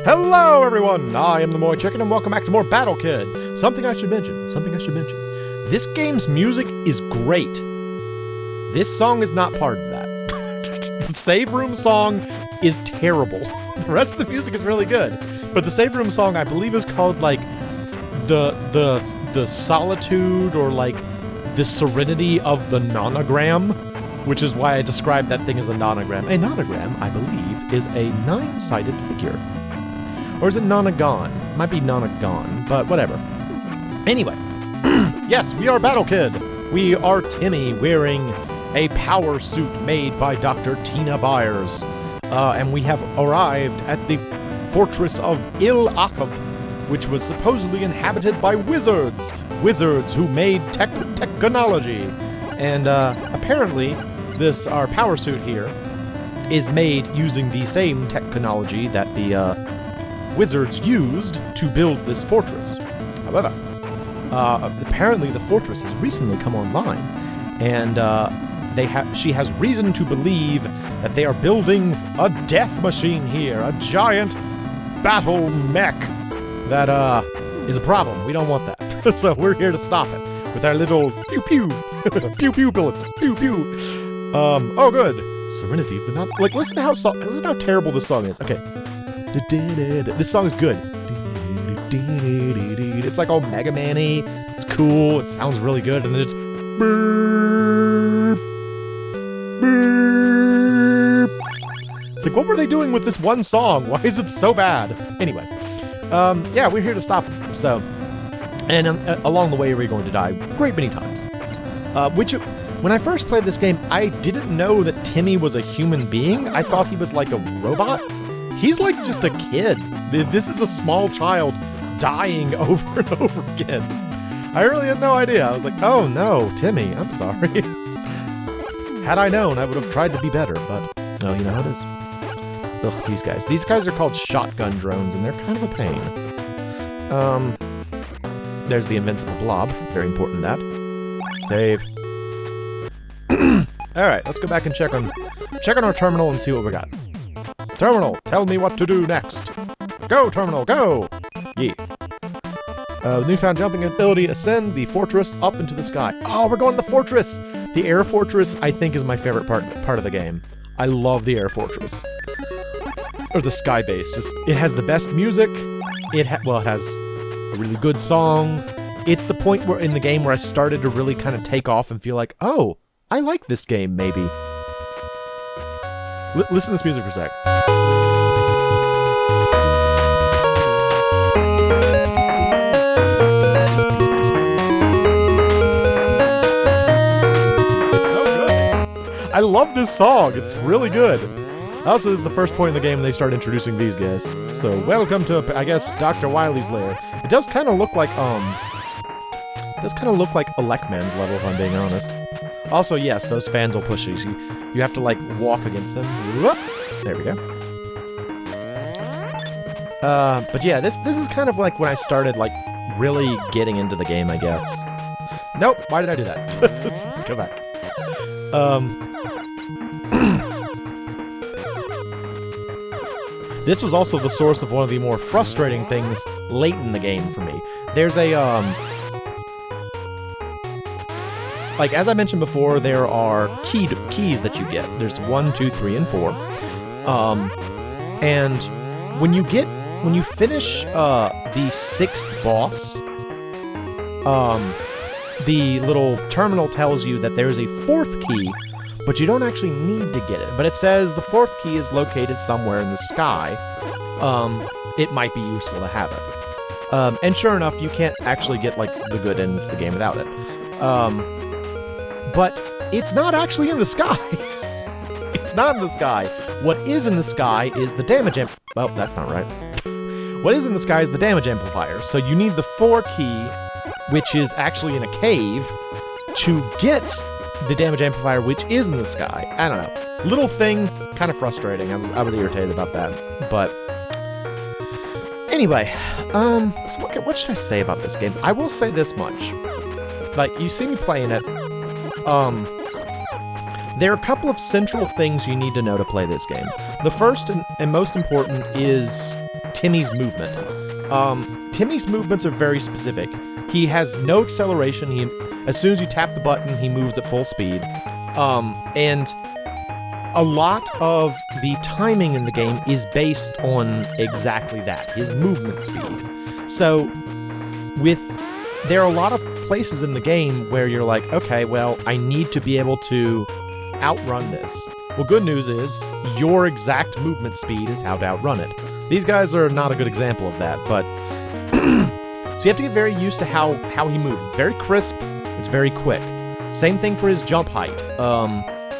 Hello everyone, I am the MoeChicken and welcome back to more Battle Kid. Something I should mention. This game's music is great. This song is not part of that. The save room song is terrible. The rest of the music is really good. But the save room song I believe is called like the solitude or like the serenity of the nonogram, which is why I described that thing as a nonogram. A nonogram, I believe, is a 9-sided figure. Or is it nonagon? Might be nonagon, but whatever. Anyway, yes, we are Battle Kid. We are Timmy wearing a power suit made by Dr. Tina Byers. And we have arrived at the fortress of Il-Akham, which was supposedly inhabited by wizards. Wizards who made technology. And apparently, our power suit here is made using the same technology that the wizards used to build this fortress. However, apparently the fortress has recently come online, and she has reason to believe that they are building a death machine here, a giant battle mech that is a problem. We don't want that. So we're here to stop it with our little pew pew pew bullets. Pew pew. Oh good. Serenity of the Not. Like listen how terrible this song is. Okay. This song is good. It's like all Mega Man-y. It's cool. It sounds really good. And then it's burp, burp. It's like, what were they doing with this one song? Why is it so bad? Anyway, yeah, we're here to stop them. So, and along the way, we're going to die a great many times. When I first played this game, I didn't know that Timmy was a human being. I thought he was like a robot. He's like just a kid. This is a small child dying over and over again. I really had no idea. I was like, oh no, Timmy, I'm sorry. Had I known, I would have tried to be better, but no, you know how it is. Ugh, these guys. These guys are called shotgun drones, and they're kind of a pain. There's the invincible blob. Very important that. Save. Alright, let's go back and check on our terminal and see what we got. Terminal, tell me what to do next. Go, Terminal, go! Yeah. Newfound jumping ability, ascend the fortress up into the sky. Oh, we're going to the fortress! The air fortress, I think, is my favorite part of the game. I love the air fortress. Or the sky base. It has the best music. It has a really good song. It's the point in the game where I started to really kind of take off and feel like, oh, I like this game, maybe. Listen to this music for a sec. I love this song. It's really good. Also, this is the first point in the game when they start introducing these guys. So, welcome to, I guess, Dr. Wily's lair. It does kind of look like, LEGUMES level, if I'm being honest. Also, yes, those fans will push you. You have to, like, walk against them. Whoop! There we go. But yeah, this is kind of like when I started, like, really getting into the game, I guess. Nope, why did I do that? Let's go back. This was also the source of one of the more frustrating things late in the game for me. There's a, like, as I mentioned before, there are keys that you get. There's 1, 2, 3, and 4. And when you finish, the 6th boss, the little terminal tells you that there's a 4th key, but you don't actually need to get it. But it says the 4th key is located somewhere in the sky. It might be useful to have it. And sure enough, you can't actually get, like, the good end of the game without it. But it's not actually in the sky. It's not in the sky. What is in the sky is the damage well, that's not right. What is in the sky is the damage amplifier. So you need the 4 key, which is actually in a cave, to get the damage amplifier, which is in the sky. I don't know. Little thing, kind of frustrating. I was irritated about that. But anyway, so what should I say about this game? I will say this much. Like, you see me playing it. There are a couple of central things you need to know to play this game. The first and most important is Timmy's movement. Timmy's movements are very specific. He has no acceleration. As soon as you tap the button, he moves at full speed. And a lot of the timing in the game is based on exactly that, his movement speed. So, there are a lot of places in the game where you're like, okay, well, I need to be able to outrun this. Well, good news is, your exact movement speed is how to outrun it. These guys are not a good example of that, but... So you have to get very used to how he moves. It's very crisp, it's very quick. Same thing for his jump height.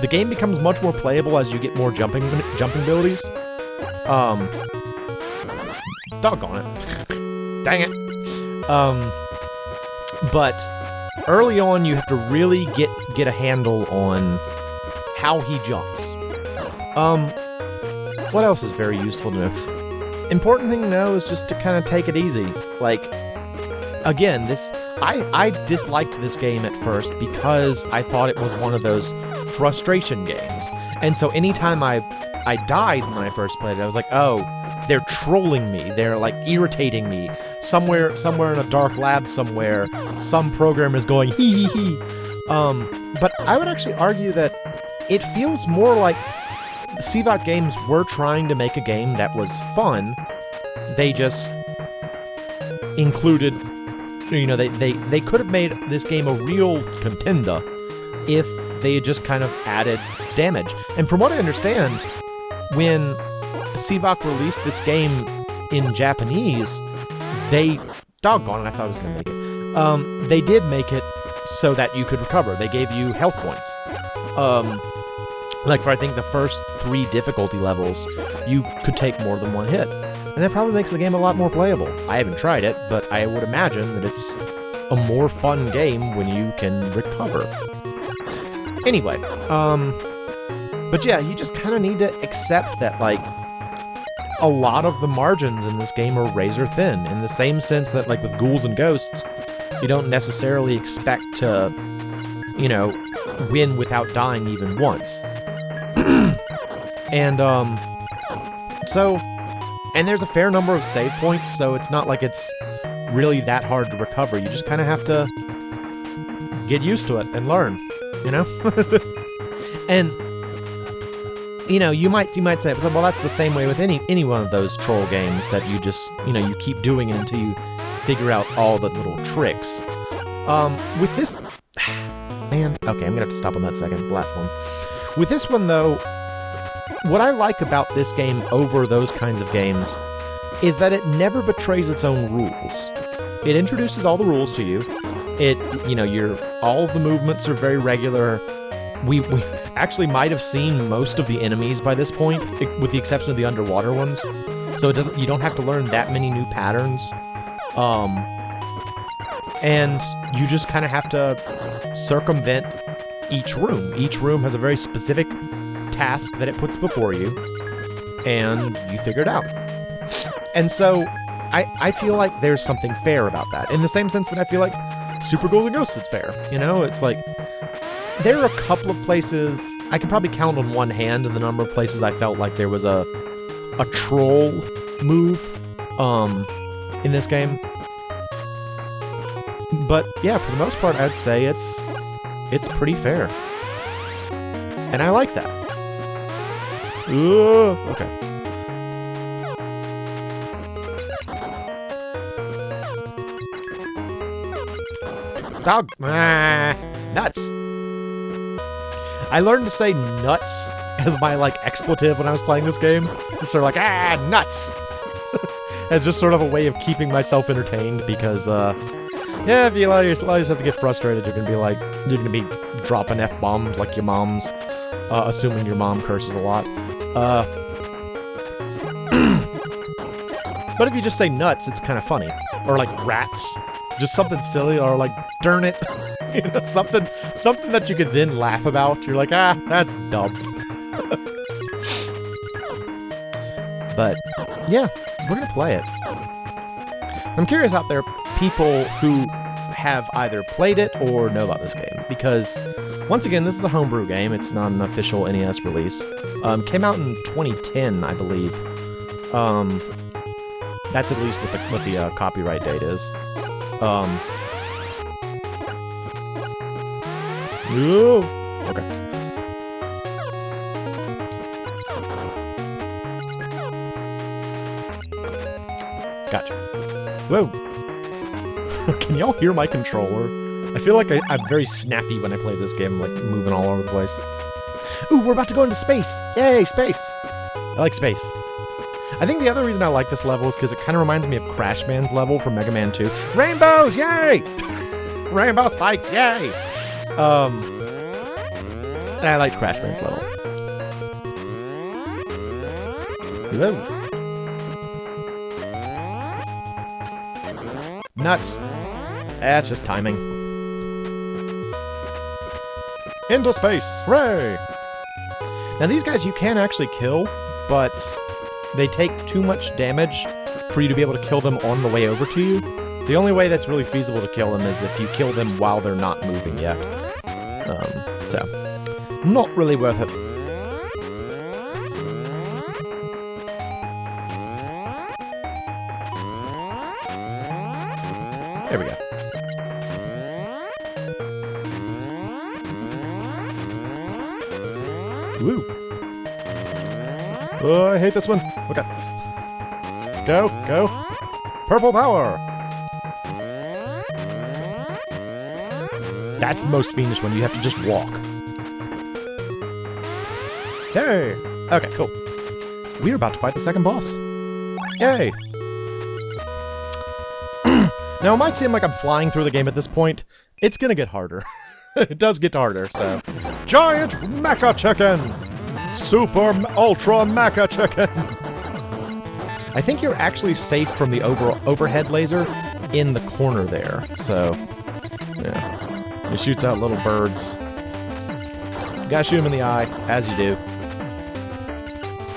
The game becomes much more playable as you get more jumping abilities. Doggone it. Dang it. But early on, you have to really get a handle on how he jumps. What else is very useful to know? Important thing to know is just to kind of take it easy. Like, again, I disliked this game at first because I thought it was one of those frustration games. And so anytime I died when I first played it, I was like, oh, they're trolling me. They're, like, irritating me. Somewhere in a dark lab somewhere, some program is going, hee hee hee. But I would actually argue that it feels more like CVOT Games were trying to make a game that was fun. They just included, you know, they could have made this game a real contender if they had just kind of added damage. And from what I understand, when CVOC released this game in Japanese, doggone it, I thought I was going to make it. They did make it so that you could recover. They gave you health points. Like for, I think, the first 3 difficulty levels, you could take more than one hit. And that probably makes the game a lot more playable. I haven't tried it, but I would imagine that it's a more fun game when you can recover. Anyway, but yeah, you just kind of need to accept that, like, a lot of the margins in this game are razor thin, in the same sense that, like, with ghouls and ghosts, you don't necessarily expect to, you know, win without dying even once. And there's a fair number of save points, so it's not like it's really that hard to recover. You just kind of have to get used to it and learn, you know? And, you know, you might say, well, that's the same way with any one of those troll games, that you just, you know, you keep doing it until you figure out all the little tricks. With this... Man, okay, I'm gonna have to stop on that second platform. With this one, though, what I like about this game over those kinds of games is that it never betrays its own rules. It introduces all the rules to you. You know, all of the movements are very regular. We actually might have seen most of the enemies by this point, with the exception of the underwater ones. So you don't have to learn that many new patterns. And you just kind of have to circumvent each room. Each room has a very specific task that it puts before you, and you figure it out. And so, I feel like there's something fair about that, in the same sense that I feel like Super Ghouls and Ghosts is fair. You know, it's like, there are a couple of places, I can probably count on one hand the number of places I felt like there was a troll move, in this game. But yeah, for the most part, I'd say it's pretty fair. And I like that. Ooh, okay. Dog. Nuts. I learned to say nuts as my, like, expletive when I was playing this game. Just sort of like, nuts! As just sort of a way of keeping myself entertained, because, yeah, if you allow yourself to get frustrated, you're gonna be dropping F-bombs like your mom's, assuming your mom curses a lot. But if you just say nuts, it's kind of funny. Or like rats. Just something silly, or like, darn it. You know, something that you could then laugh about. You're like, that's dumb. But, yeah, we're gonna play it. I'm curious out there, people who have either played it or know about this game, because, once again, this is a homebrew game. It's not an official NES release. Came out in 2010, I believe. That's at least what the copyright date is. Okay. Gotcha. Whoa. Can y'all hear my controller? I feel like I'm very snappy when I play this game, like moving all over the place. Ooh, we're about to go into space! Yay, space! I like space. I think the other reason I like this level is because it kind of reminds me of Crash Ban's level from Mega Man 2. Rainbows, yay! Rainbow spikes, yay! And I like Crash Ban's level. Whoa. Nuts. That's just timing. Into space! Hooray! Now these guys you can actually kill, but they take too much damage for you to be able to kill them on the way over to you. The only way that's really feasible to kill them is if you kill them while they're not moving yet. So, not really worth it. There we go. Woo! Oh, I hate this one. Okay. Go, go. Purple power! That's the most fiendish one. You have to just walk. Hey! Okay, cool. We're about to fight the second boss. Yay! Now, it might seem like I'm flying through the game at this point. It's gonna get harder. It does get harder, so... Giant MoeChicken! Super Ultra MoeChicken! I think you're actually safe from the overhead laser in the corner there, so... Yeah. It shoots out little birds. You gotta shoot them in the eye, as you do.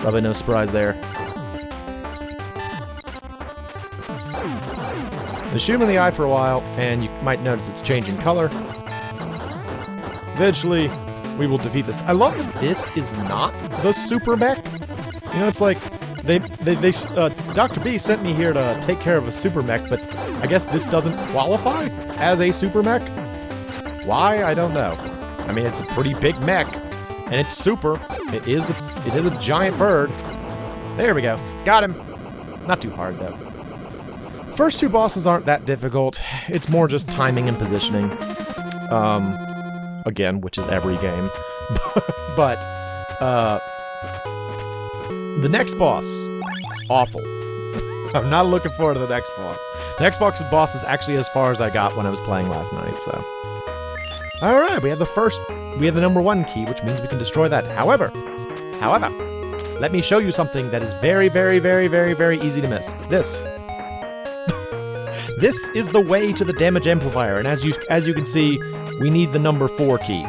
Probably no surprise there. You shoot him in the eye for a while, and you might notice it's changing color. Eventually, we will defeat this. I love that this is not the super mech. You know, it's like, Dr. B sent me here to take care of a super mech, but I guess this doesn't qualify as a super mech? Why? I don't know. I mean, it's a pretty big mech, and it's super. It is a giant bird. There we go. Got him. Not too hard, though. First two bosses aren't that difficult. It's more just timing and positioning. Again, which is every game. But, the next boss is awful. I'm not looking forward to the next boss. The next boss is actually as far as I got when I was playing last night, so... Alright, we have the number 1 key, which means we can destroy that. However, let me show you something that is very, very, very, very, very easy to miss. This. This is the way to the damage amplifier, and as you can see, we need the number 4 key.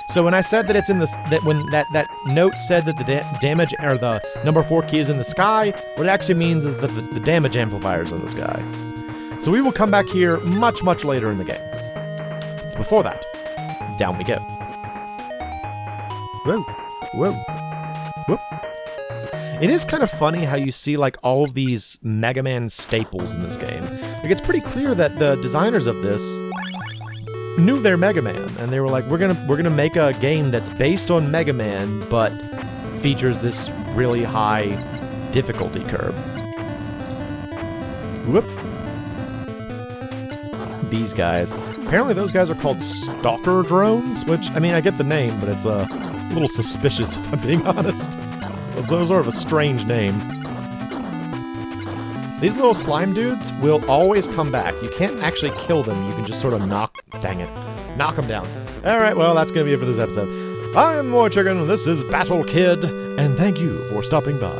So when I said that it's in the when that note said that the damage or the number 4 key is in the sky, what it actually means is that the damage amplifier is in the sky. So we will come back here much, much later in the game. Before that, down we go. Whoa, whoa, whoop. It is kind of funny how you see like all of these Mega Man staples in this game. Like, it's pretty clear that the designers of this knew their Mega Man, and they were like, we're gonna make a game that's based on Mega Man, but features this really high difficulty curve. Whoop. These guys. Apparently those guys are called stalker drones, which, I mean, I get the name, but it's a little suspicious if I'm being honest. It's sort of a strange name. These little slime dudes will always come back. You can't actually kill them, you can just sort of knock them down. Alright, well, that's gonna be it for this episode. I'm MoeChicken, this is Battle Kid, and thank you for stopping by.